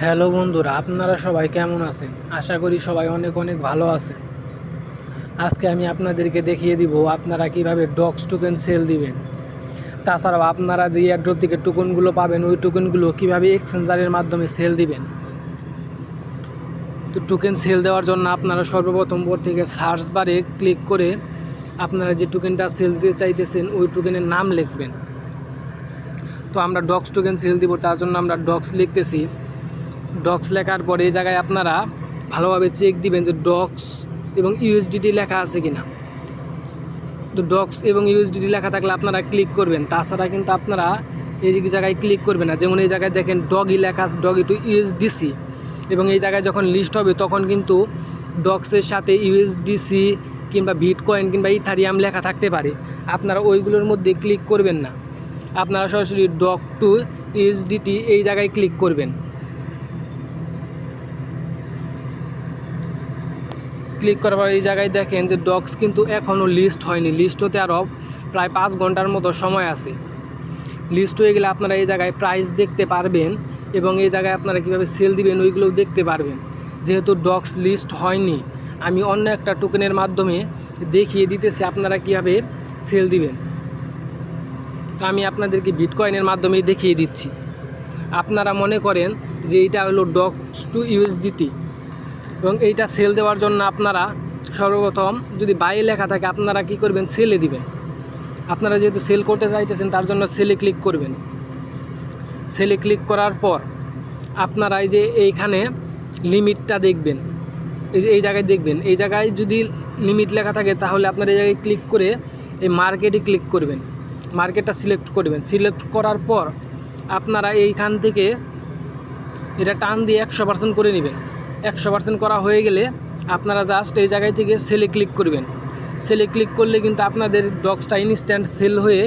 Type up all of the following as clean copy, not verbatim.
Hello বন্ধুরা, আপনারা সবাই কেমন আছেন? আশা করি সবাই অনেক অনেক ভালো আছে। আজকে আমি আপনাদেরকে দেখিয়ে দিব আপনারা কিভাবে ডক্স টোকেন সেল দিবেন। তাছাড়াও আপনারা যে এয়ারড্রপ থেকে টোকেনগুলো পাবেন ওই টোকেনগুলো কিভাবে এক্সচেঞ্জারের মাধ্যমে সেল দিবেন। তো টোকেন সেল দেওয়ার জন্য আপনারা সর্বপ্রথম থেকে সার্চ বারে ক্লিক করে আপনারা যে টোকেনটা সেল দিতে চাইতেছেন ওই টোকেনের নাম লিখবেন। তো আমরা ডক্স টোকেন সেল দিব, তার জন্য আমরা ডক্স লিখতেছি। ডক্স লেখার পরে এই জায়গায় আপনারা ভালোভাবে চেক দিবেন যে ডক্স এবং ইউএসডিটি লেখা আছে কিনা। তো ডক্স এবং ইউএসডিটি লেখা থাকলে আপনারা ক্লিক করবেন, তাছাড়া কিন্তু আপনারা এই জায়গায় ক্লিক করবেন না। যেমন এই জায়গায় দেখেন ডগি লেখা, ডগি টু ইউএসডিসি, এবং এই জায়গায় যখন লিস্ট হবে তখন কিন্তু ডক্সের সাথে ইউএসডিসি কিংবা বিটকয়েন কিংবা ইথারিয়াম লেখা থাকতে পারে। আপনারা ওইগুলোর মধ্যে ক্লিক করবেন না, আপনারা সরাসরি ডক টু ইউএসডিটি এই জায়গায় ক্লিক করবেন। ক্লিক করার পর এই জায়গায় দেখেন যে ডক্স কিন্তু এখনও লিস্ট হয়নি, লিস্ট হতে আরও প্রায় 5 ঘন্টার মতো সময় আছে। লিস্ট হয়ে গেলে আপনারা এই জায়গায় প্রাইস দেখতে পারবেন এবং এই জায়গায় আপনারা কীভাবে সেল দিবেন ওইগুলোও দেখতে পারবেন। যেহেতু ডক্স লিস্ট হয়নি, আমি অন্য একটা টোকেনের মাধ্যমে দেখিয়ে দিতেছি আপনারা কীভাবে সেল দিবেন। তো আমি আপনাদেরকে বিটকয়েনের মাধ্যমে দেখিয়ে দিচ্ছি। আপনারা মনে করেন যে এইটা হলো ডক্স টু ইউএসডিটি এবং এইটা সেল দেওয়ার জন্য আপনারা সর্বপ্রথম যদি বাইরে লেখা থাকে আপনারা কি করবেন, সেলে দিবেন। আপনারা যেহেতু সেল করতে চাইতেছেন তার জন্য সেলে ক্লিক করবেন। সেলে ক্লিক করার পর আপনারা এই যে এইখানে লিমিটটা দেখবেন, এই যে এই জায়গায় দেখবেন, এই জায়গায় যদি লিমিট লেখা থাকে তাহলে আপনারা এই জায়গায় ক্লিক করে এই মার্কেটে ক্লিক করবেন। মার্কেটটা সিলেক্ট করবেন। সিলেক্ট করার পর আপনারা এইখান থেকে এটা টান দিয়ে 100% করে নেবেন। 100% করা হয়ে গেলে আপনারা জাস্ট এই জায়গায় থেকে সেলে ক্লিক করবেন। সেলে ক্লিক করলে কিন্তু আপনাদের ডক্সটা ইনস্ট্যান্ট সেল হয়ে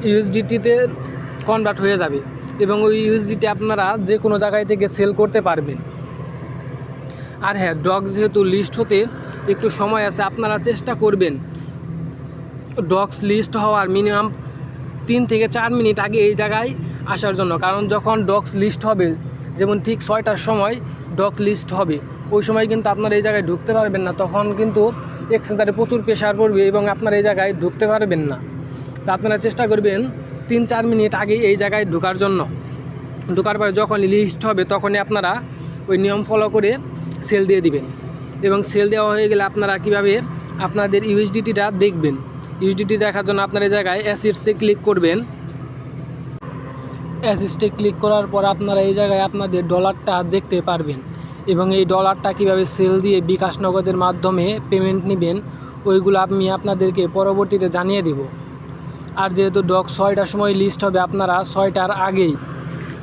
ইউএসডিটিতে কনভার্ট হয়ে যাবে এবং ওই ইউএসডিটি আপনারা যে কোনো জায়গায় থেকে সেল করতে পারবেন। আর হ্যাঁ, ডক্স যেহেতু লিস্ট হতে একটু সময় আছে, আপনারা চেষ্টা করবেন ডক্স লিস্ট হওয়ার মিনিমাম 3 থেকে 4 মিনিট আগে এই জায়গায় আসার জন্য। কারণ যখন ডক্স লিস্ট হবে, যেমন ঠিক 6টার সময় ডক লিস্ট হবে, ওই সময় কিন্তু আপনারা এই জায়গায় ঢুকতে পারবেন না। তখন কিন্তু এক্সচেঞ্জারে প্রচুর প্রেশার পড়বে এবং আপনারা এই জায়গায় ঢুকতে পারবেন না। তো আপনারা চেষ্টা করবেন 3-4 মিনিট আগে এই জায়গায় ঢোকার জন্য। ঢোকার পরে যখন লিস্ট হবে তখনই আপনারা ওই নিয়ম ফলো করে সেল দিয়ে দিবেন। এবং সেল দেওয়া হয়ে গেলে আপনারা কিভাবে আপনাদের ইউএসডিটিটা দেখবেন। ইউএসডিটি দেখার জন্য আপনারা এই জায়গায় অ্যাসেটসে ক্লিক করবেন। অ্যাসেটসে ক্লিক করার পর আপনারা এই জায়গায় আপনাদের ডলারটা দেখতে পারবেন এবং এই ডলারটা কিভাবে সেল দিয়ে বিকাশ নগদের মাধ্যমে পেমেন্ট নেবেন ওইগুলো আমি আপনাদেরকে পরবর্তীতে জানিয়ে দেব। আর যেহেতু ডক্স 6টার সময় লিস্ট হবে, আপনারা 6টার আগেই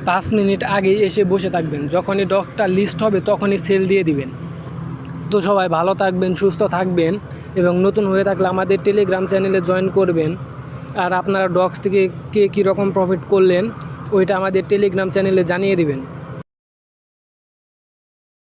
5 মিনিট আগেই এসে বসে থাকবেন। যখনই ডকটা লিস্ট হবে তখনই সেল দিয়ে দিবেন। তো সবাই ভালো থাকবেন, সুস্থ থাকবেন এবং নতুন হয়ে থাকলে আমাদের টেলিগ্রাম চ্যানেলে জয়েন করবেন। আর আপনারা ডক্স থেকে কে কীরকম প্রফিট করলেন ওইটা আমাদের টেলিগ্রাম চ্যানেলে জানিয়ে দিবেন।